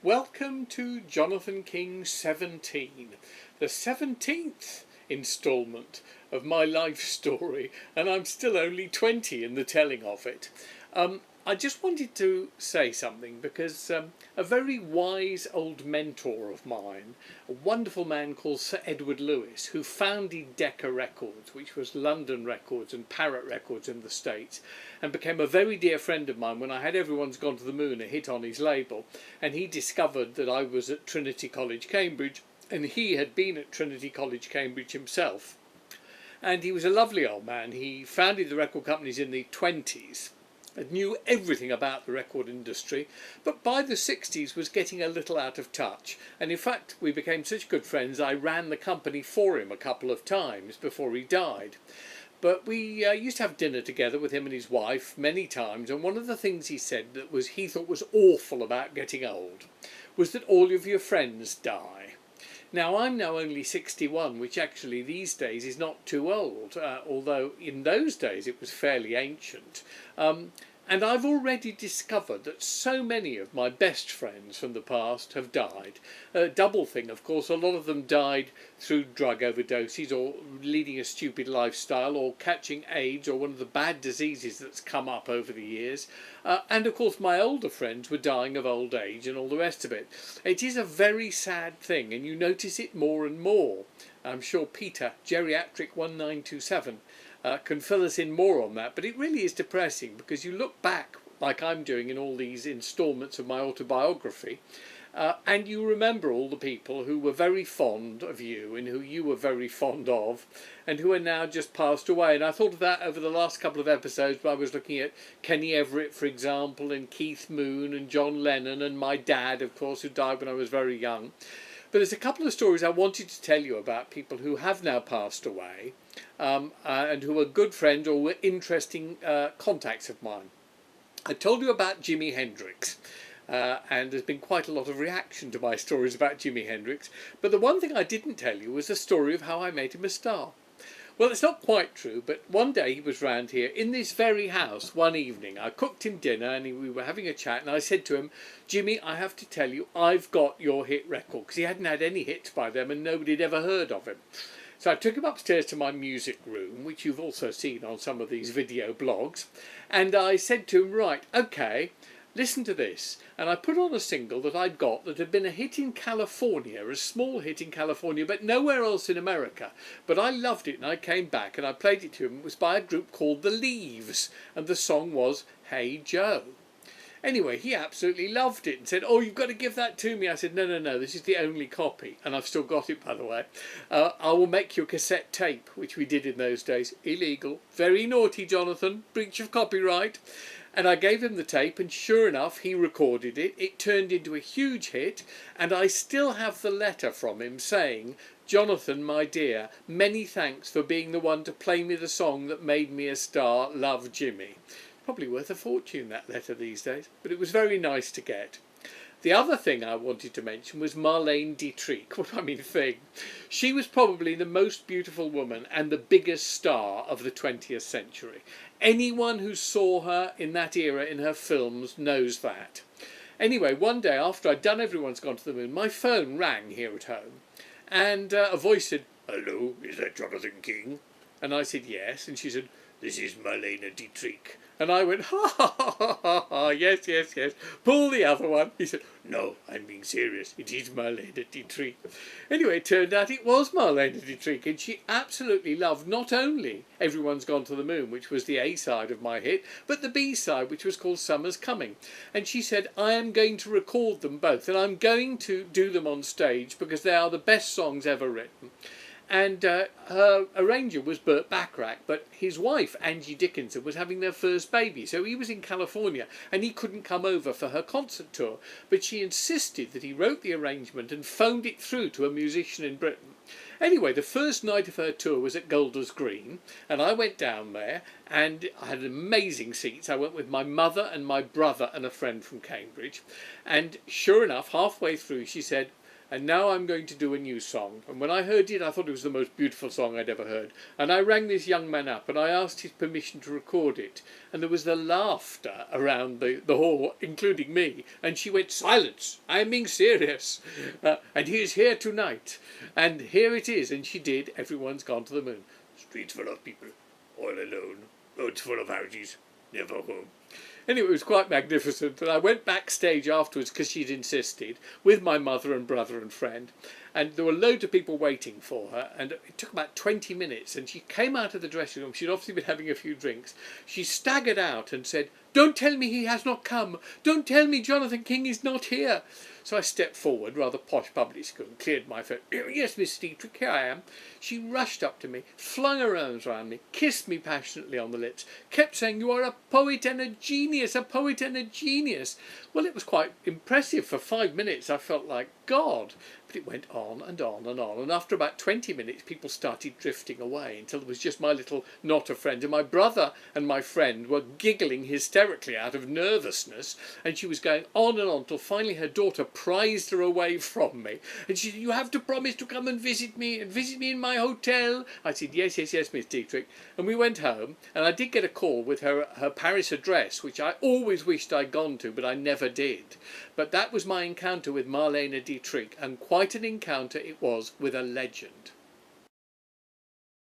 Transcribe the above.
Welcome to Jonathan King's 17, the 17th instalment of my life story, and I'm still only 20 in the telling of it. I just wanted to say something because a very wise old mentor of mine, a wonderful man called Sir Edward Lewis, who founded Decca Records, which was London Records and Parrot Records in the States, and became a very dear friend of mine when I had Everyone's Gone to the Moon a hit on his label, and he discovered that I was at Trinity College, Cambridge, and he had been at Trinity College, Cambridge himself. And he was a lovely old man. He founded the record companies in the 20s. And knew everything about the record industry, but by the 60s was getting a little out of touch. And in fact, we became such good friends, I ran the company for him a couple of times before he died. But we used to have dinner together with him and his wife many times, and one of the things he said that he thought was awful about getting old was that all of your friends die. Now, I'm now only 61, which actually these days is not too old, although in those days it was fairly ancient. And I've already discovered that so many of my best friends from the past have died. Double thing, of course, a lot of them died through drug overdoses or leading a stupid lifestyle or catching AIDS or one of the bad diseases that's come up over the years. And of course my older friends were dying of old age and all the rest of it. It is a very sad thing, and you notice it more and more. I'm sure Peter, Geriatric 1927, can fill us in more on that, but it really is depressing because you look back, like I'm doing in all these instalments of my autobiography, and you remember all the people who were very fond of you and who you were very fond of and who are now just passed away. And I thought of that over the last couple of episodes where I was looking at Kenny Everett, for example, and Keith Moon and John Lennon and my dad, of course, who died when I was very young. But there's a couple of stories I wanted to tell you about people who have now passed away and who are good friends or were interesting contacts of mine. I told you about Jimi Hendrix, and there's been quite a lot of reaction to my stories about Jimi Hendrix. But the one thing I didn't tell you was the story of how I made him a star. Well, it's not quite true, but one day he was round here in this very house one evening. I cooked him dinner and we were having a chat, and I said to him, Jimmy, I have to tell you, I've got your hit record, because he hadn't had any hits by them and nobody had ever heard of him. So I took him upstairs to my music room, which you've also seen on some of these video blogs, and I said to him, right, okay, listen to this. And I put on a single that I'd got that had been a hit in California, a small hit in California, but nowhere else in America. But I loved it, and I came back and I played it to him. It was by a group called The Leaves, and the song was Hey Joe. Anyway, he absolutely loved it and said, oh, you've got to give that to me. I said, no, this is the only copy. And I've still got it, by the way. I will make you a cassette tape, which we did in those days. Illegal. Very naughty, Jonathan. Breach of copyright. And I gave him the tape, and sure enough, he recorded it. It turned into a huge hit, and I still have the letter from him saying, Jonathan, my dear, many thanks for being the one to play me the song that made me a star. Love, Jimmy. Probably worth a fortune, that letter these days, but it was very nice to get. The other thing I wanted to mention was Marlene Dietrich. What I mean thing. She was probably the most beautiful woman and the biggest star of the 20th century. Anyone who saw her in that era in her films knows that. Anyway, one day after I'd done Everyone's Gone to the Moon, my phone rang here at home, and a voice said, hello, is that Jonathan King? And I said yes, and she said, this is Marlene Dietrich. And I went, ha, yes, pull the other one. He said, no, I'm being serious, it is Marlene Dietrich. Anyway, it turned out it was Marlene Dietrich, and she absolutely loved not only Everyone's Gone to the Moon, which was the A-side of my hit, but the B-side, which was called Summer's Coming. And she said, I am going to record them both, and I'm going to do them on stage because they are the best songs ever written. And her arranger was Burt Bacharach, but his wife, Angie Dickinson, was having their first baby, so he was in California and he couldn't come over for her concert tour. But she insisted that he wrote the arrangement and phoned it through to a musician in Britain. Anyway, the first night of her tour was at Golders Green, and I went down there, and I had amazing seats. I went with my mother and my brother and a friend from Cambridge, and sure enough, halfway through she said, and now I'm going to do a new song. And when I heard it, I thought it was the most beautiful song I'd ever heard. And I rang this young man up and I asked his permission to record it. And there was the laughter around the hall, including me. And she went, "Silence, I'm being serious. And he is here tonight. And here it is." And she did. Everyone's Gone to the Moon. Streets full of people, all alone. Roads full of houses, never home. Anyway, it was quite magnificent, and I went backstage afterwards because she'd insisted, with my mother and brother and friend, and there were loads of people waiting for her, and it took about 20 minutes, and she came out of the dressing room. She'd obviously been having a few drinks. She staggered out and said, "Don't tell me he has not come. Don't tell me Jonathan King is not here." So I stepped forward, rather posh public school, and cleared my throat. "Yes, Miss Dietrich, here I am." She rushed up to me, flung her arms round me, kissed me passionately on the lips, kept saying, "You are a poet and a genius, a poet and a genius." Well, it was quite impressive. For 5 minutes I felt like God. But it went on and on and on, and after about 20 minutes people started drifting away until there was just my little knot of friends, and my brother and my friend were giggling hysterically out of nervousness, and she was going on and on till finally her daughter prized her away from me, and she said, "You have to promise to come and visit me in my hotel." I said, yes, Miss Dietrich." And we went home, and I did get a call with her Paris address, which I always wished I'd gone to, but I never did. But that was my encounter with Marlene Dietrich, and quite an encounter it was with a legend.